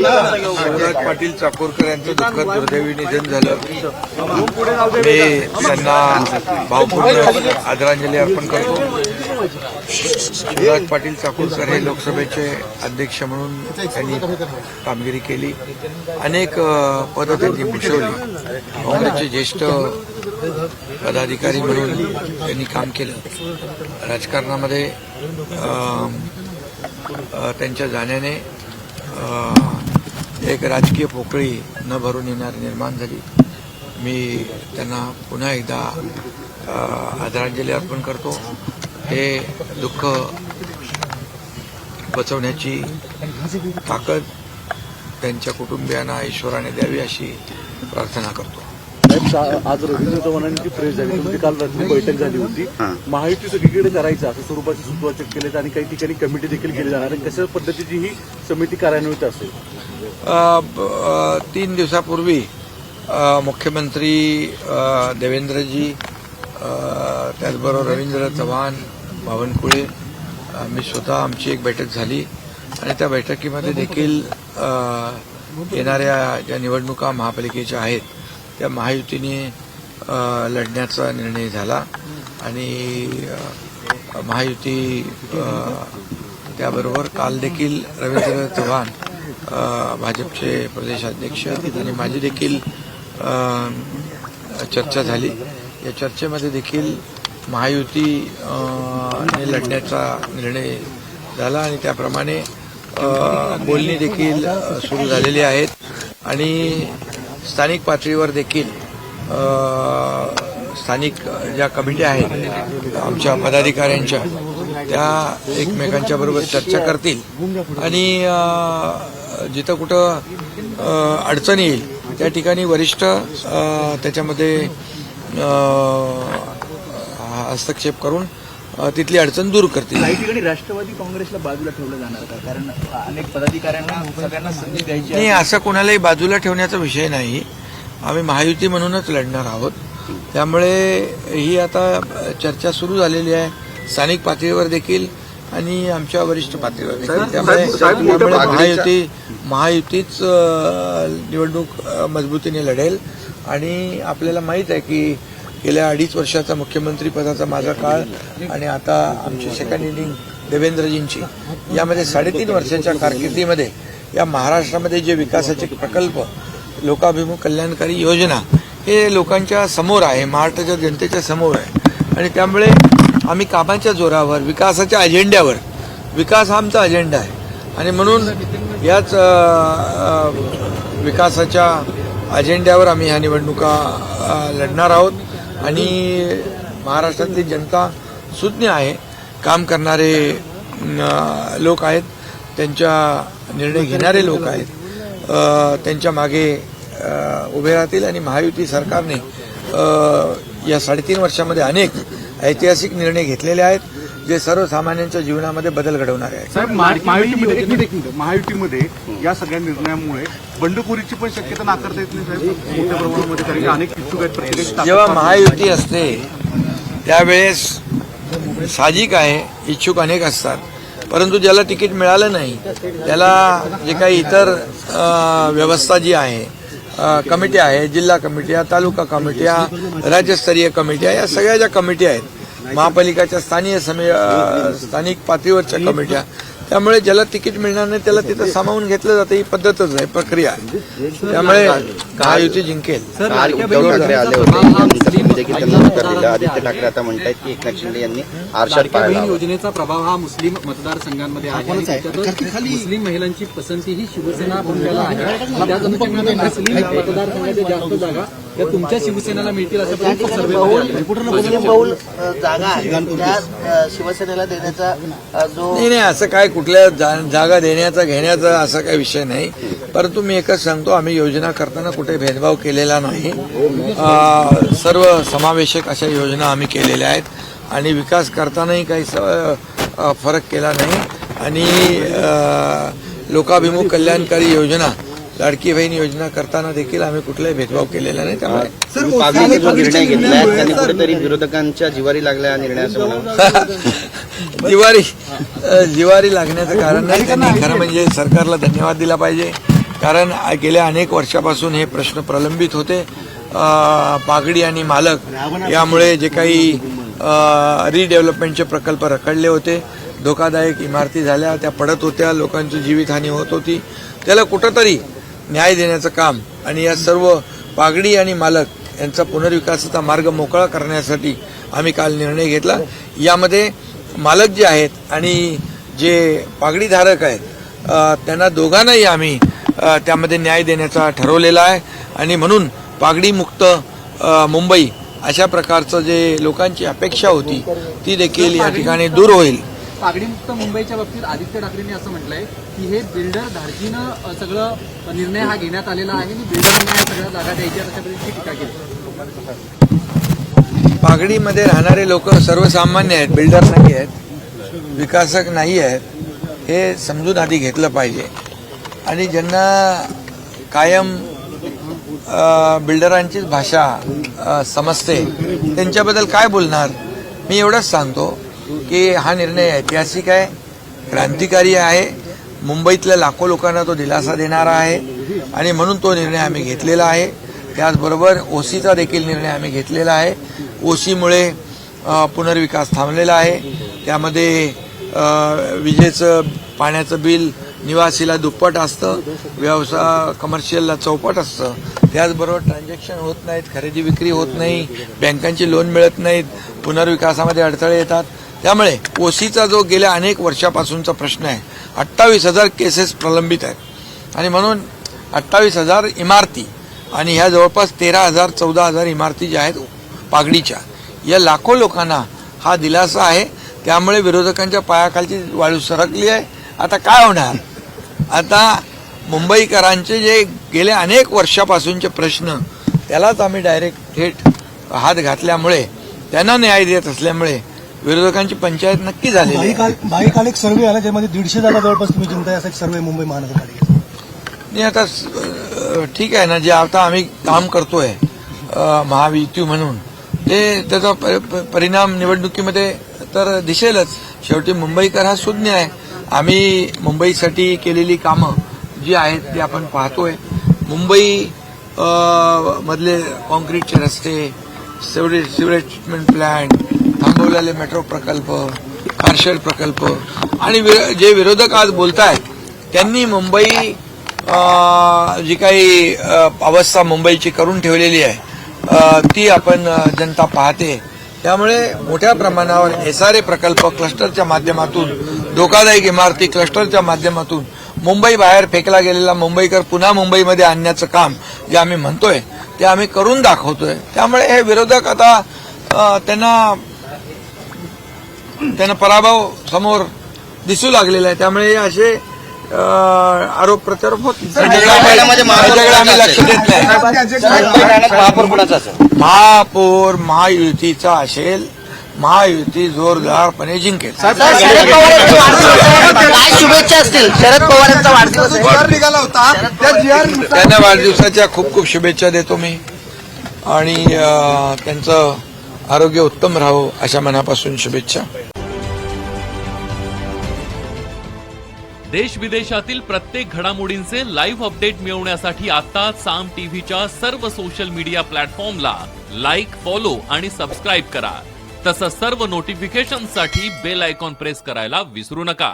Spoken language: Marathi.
शिवराज पाटील चाकूरकर यांचं दुःखद दुर्दैवी निधन झालं। मी त्यांना भावपूर्ण आदरांजली अर्पण करतो। शिवराज पाटील चाकूरकर हे लोकसभेचे अध्यक्ष म्हणून त्यांनी कामगिरी केली, अनेक पदं त्यांनी भूषवली, काँग्रेसचे ज्येष्ठ पदाधिकारी म्हणून त्यांनी काम केलं। राजकारणामध्ये त्यांच्या जाण्याने एक राजकीय पोकळी न भरून येणारी निर्माण झाली। मी त्यांना पुन्हा एकदा आदरांजली अर्पण करतो। हे दुःख बचवण्याची ताकद त्यांच्या कुटुंबियांना ईश्वराने द्यावी अशी प्रार्थना करतो। आज रवींद्र चव्हाणांची प्रेस झाली, तुमची काल रात्री बैठक झाली होती। महायुती सगळीकडे करायचं असं स्वरूपाचे सूत्रवाचक केले आणि काही ठिकाणी कमिटी देखील केली जाणार आहे। कशा पद्धतीची ही समिती कार्यान्वित असेल? 3 दिवसापूर्वी मुख्यमंत्री देवेंद्रजी, त्याचबरोबर रवींद्र चव्हाण, बावनकुळे, मी स्वतः आमची एक बैठक झाली आणि त्या बैठकीमध्ये देखील येणाऱ्या ज्या निवडणुका महापालिकेच्या आहेत त्या महायुतीने लढण्याचा निर्णय झाला आणि महायुती त्याबरोबर काल देखील रवींद्र चव्हाण भाजपचे प्रदेशाध्यक्ष आणि माझी देखील चर्चा झाली। या चर्चेमध्ये देखील महायुतीने लढण्याचा निर्णय झाला आणि त्याप्रमाणे बोलणी देखील सुरू झालेली आहेत आणि स्थानिक पातळीवर देखील स्थानिक ज्या कमिट्या आहेत आमच्या पदाधिकाऱ्यांच्या त्या एकमेकांच्या बरोबर चर्चा करतील आणि जिथं कुठं अडचण येईल त्या ठिकाणी वरिष्ठ त्याच्यामध्ये हस्तक्षेप करून तिथली अडचण दूर करतील। काही ठिकाणी राष्ट्रवादी काँग्रेसला बाजूला ठेवलं जाणार का? कारण अनेक पदाधिकाऱ्यांना सगळ्यांना संधी द्यायची नाही, असं कोणालाही बाजूला ठेवण्याचा विषय नाही। आम्ही महायुती म्हणूनच लढणार आहोत, त्यामुळे ही आता चर्चा सुरू झालेली आहे स्थानिक पातळीवर देखील आणि आमच्या वरिष्ठ पातळीवर देखील। त्यामुळे महायुतीच निवडणूक मजबूतीने लढेल आणि आपल्याला माहीत आहे की गेल्या 2.5 वर्षाचा मुख्यमंत्री पदाचा माझा काळ आणि आता आमची सेकंड इनिंग देवेंद्रजींची, यामध्ये 3.5 वर्षाच्या कारकिर्दीमध्ये या महाराष्ट्रामध्ये जे विकासाचे प्रकल्प, लोकाभिमुख कल्याणकारी योजना हे लोकांच्या समोर आहे, महाराष्ट्राच्या जनतेच्या समोर आहे आणि त्यामुळे आम्ही कामाच्या जोरावर, विकासाच्या अजेंड्यावर, विकास हा आमचा अजेंडा आहे आणि म्हणून याच विकासाच्या अजेंड्यावर आम्ही ह्या निवडणुका लढणार आहोत आणि महाराष्ट्रातली जनता सुज्ञ आहे, काम करणारे लोक आहेत, त्यांच्या निर्णय घेणारे लोक आहेत, त्यांच्या मागे उभे राहतील आणि महायुती सरकारने या 3.5 वर्षामध्ये अनेक ऐतिहासिक निर्णय घेतलेले आहेत जे सर्वसामान्यांच्या जीवनामध्ये बदल घडवणारे आहेत। साहेब, महायुतीमध्ये या सगळ्या निर्णयामुळे बंडखोरीची पण शक्यता नाकारता येत नाही साहेब मोठ्या प्रमाणामध्ये, कारण अनेक इच्छुक आहेत। जेव्हा महायुती असते त्यावेळेस साहजिक आहे इच्छुक अनेक असतात, परंतु ज्याला तिकीट मिळालं नाही त्याला जे काही इतर व्यवस्था जी आहे, कमिट्या आहेत, जिल्हा कमिट्या, तालुका कमिट्या, राज्यस्तरीय कमिट्या, या सगळ्या ज्या कमिट्या आहेत महापालिकाच्या स्थानिक पातळीवरच्या कमिट्या, त्यामुळे ज्याला तिकीट मिळणार नाही त्याला तिथं सामावून घेतलं जातं, ही पद्धतच आहे, प्रक्रिया आहे, त्यामुळे महायुती जिंकेल। उद्धव ठाकरे आले होते देखील त्यांना उत्तर दिलं। आदित्य ठाकरे आता म्हणतात की एकनाथ शिंदे यांनी आरशात पाहिला। योजनेचा प्रभाव हा मुस्लिम मतदारसंघांमध्ये आहे, मुस्लिम महिलांची पसंती ही शिवसेना बनलेला आहे, त्या अनुषंगाने मुस्लिम मतदारसंघाच्या जास्त जागा त्या तुमच्या शिवसेनेला मिळतील असं मुस्लिम बहुल जागा आहेत त्या शिवसेनेला देण्याचा जो नाही, असं काय कुठल्या जागा देण्याचा घेण्याचा असा काही विषय नाही, परंतु मी एकच सांगतो, आम्ही योजना करताना कुठे भेदभाव केलेला नाही, सर्व समावेशक अशा योजना आम्ही केलेल्या आहेत आणि विकास करतानाही काही फरक केला नाही आणि लोकाभिमुख कल्याणकारी योजना, लाडकी बहीण योजना करताना देखील आम्ही कुठलाही भेदभाव केलेला नाही। त्यामुळे पागणीने जो निर्णय घेतलाय त्यांनी कुठेतरी विरोधकांच्या जिवारी लागल्या निर्णयाचं जिवारी लागण्याचं कारण नाही, त्यांनी खरं म्हणजे सरकारला धन्यवाद दिला पाहिजे कारण गेल्या अनेक वर्षापासून हे प्रश्न प्रलंबित होते. पागडी आणि मालक यामुळे जे काही रिडेव्हलपमेंटचे प्रकल्प रखडले होते, धोकादायक इमारती झाल्या, त्या पडत होत्या, लोकांची जीवितहानी होत होती, त्याला कुठंतरी न्याय देण्याचं काम आणि या सर्व पागडी आणि मालक यांचा पुनर्विकासाचा मार्ग मोकळा करण्यासाठी आम्ही काल निर्णय घेतला. यामध्ये मालक जे आहेत आणि जे पागडीधारक आहेत त्यांना दोघांनाही आम्ही त्यामध्ये न्याय देण्याचा ठरवलेला आहे आणि म्हणून पागडीमुक्त मुंबई अशा प्रकारचं जे लोकांची अपेक्षा होती ती देखील या ठिकाणी दूर होईल. पागडीमुक्त मुंबईच्या बाबतीत आदित्य ठाकरेंनी असं म्हटलंय की हे बिल्डर धाडसीनं सगळं निर्णय हा घेण्यात आलेला आहे आणि बिल्डरांना या सगळ्या जागा द्यायच्या अशा पद्धतीची टीका केली. पागडीमध्ये राहणारे लोक सर्वसामान्य आहेत, बिल्डर नाही आहेत, विकासक नाही आहेत, हे समजून आधी घेतलं पाहिजे. आणि ज्यांना कायम बिल्डरांचीच भाषा समजते त्यांच्याबद्दल काय बोलणार. मी एवढंच सांगतो की हा निर्णय ऐतिहासिक आहे, क्रांतिकारी आहे, मुंबईतल्या लाखो लोकांना तो दिलासा देणारा आहे आणि म्हणून तो निर्णय आम्ही घेतलेला आहे. त्याचबरोबर ओसीचा देखील निर्णय आम्ही घेतलेला आहे. ओसीमुळे पुनर्विकास थांबलेला आहे. त्यामध्ये विजेचं पाण्याचं बिल निवासीला दुप्पट असतं, व्यवसाय कमर्शियलला चौपट असतं. त्याचबरोबर ट्रान्झॅक्शन होत नाहीत, खरेदी विक्री होत नाही, बँकांची लोन मिळत नाहीत, पुनर्विकासामध्ये अडथळे येतात. त्यामुळे ओसीचा जो गेल्या अनेक वर्षापासूनचा प्रश्न आहे, 28,000 केसेस प्रलंबित आहेत आणि म्हणून 28,000 इमारती आणि ह्या जवळपास 13,000-14,000 इमारती ज्या आहेत पागडीच्या, या लाखो लोकांना हा दिलासा आहे. त्यामुळे विरोधकांच्या पायाखालची वाळू सरकली आहे. आता काय होणार? आता मुंबईकरांचे जे गेल्या अनेक वर्षापासूनचे प्रश्न त्यालाच आम्ही डायरेक्ट थेट हात घातल्यामुळे, त्यांना न्याय देत असल्यामुळे विरोधकांची पंचायत नक्की झाली आहे. बाईकाल एक सर्वे आला ज्यामध्ये 150 जागा जवळपास तुम्ही जिंकताय असा एक सर्वे मुंबई महानगरपालिकेचा. नाही आता ठीक आहे ना, जे आता आम्ही काम करतोय महायुती म्हणून ते त्याचा परिणाम निवडणुकीमध्ये तर दिसेलच. शेवटी मुंबईकर हा शून्य आहे. आम्ही मुंबईसाठी केलेली कामं जी आहेत ती आपण पाहतोय. मुंबई मधले कॉन्क्रीटचे रस्ते, सिवरेज ट्रीटमेंट प्लांट, थांबवलेले मेट्रो प्रकल्प, कारशेड प्रकल्प आणि जे विरोधक आज बोलतायत त्यांनी मुंबई जी काही अवस्था मुंबईची करून ठेवलेली आहे ती आपण जनता पाहते. त्यामुळे मोठ्या प्रमाणावर SRA प्रकल्प क्लस्टरच्या माध्यमातून, धोकादायक इमारती क्लस्टरच्या माध्यमातून मुंबई बाहेर फेकला गेलेला मुंबईकर पुन्हा मुंबईमध्ये आणण्याचं काम जे आम्ही म्हणतोय ते आम्ही करून दाखवतोय. त्यामुळे हे विरोधक आता त्यांना पराभव समोर दिसू लागलेला आहे. त्यामुळे असे आरोप प्रत्यारोप होत आम्ही लक्ष देत नाही. महापौर महायुतीचा असेल, महायुती जोरदारपणे जिंकेल. काय शुभेच्छा असतील? शरद पवारांचा वाढदिवस त्यांना वाढदिवसाच्या खूप खूप शुभेच्छा देतो मी आणि त्यांचं आरोग्य उत्तम राहो अशा मनापासून शुभेच्छा. देश विदेशातील प्रत्येक घडामोडींचे लाईव्ह अपडेट मिळवण्यासाठी आता साम टीव्हीच्या सर्व सोशल मीडिया प्लॅटफॉर्मला लाईक, फॉलो आणि सबस्क्राईब करा. तसंच सर्व नोटिफिकेशनसाठी बेल आयकॉन प्रेस करायला विसरू नका.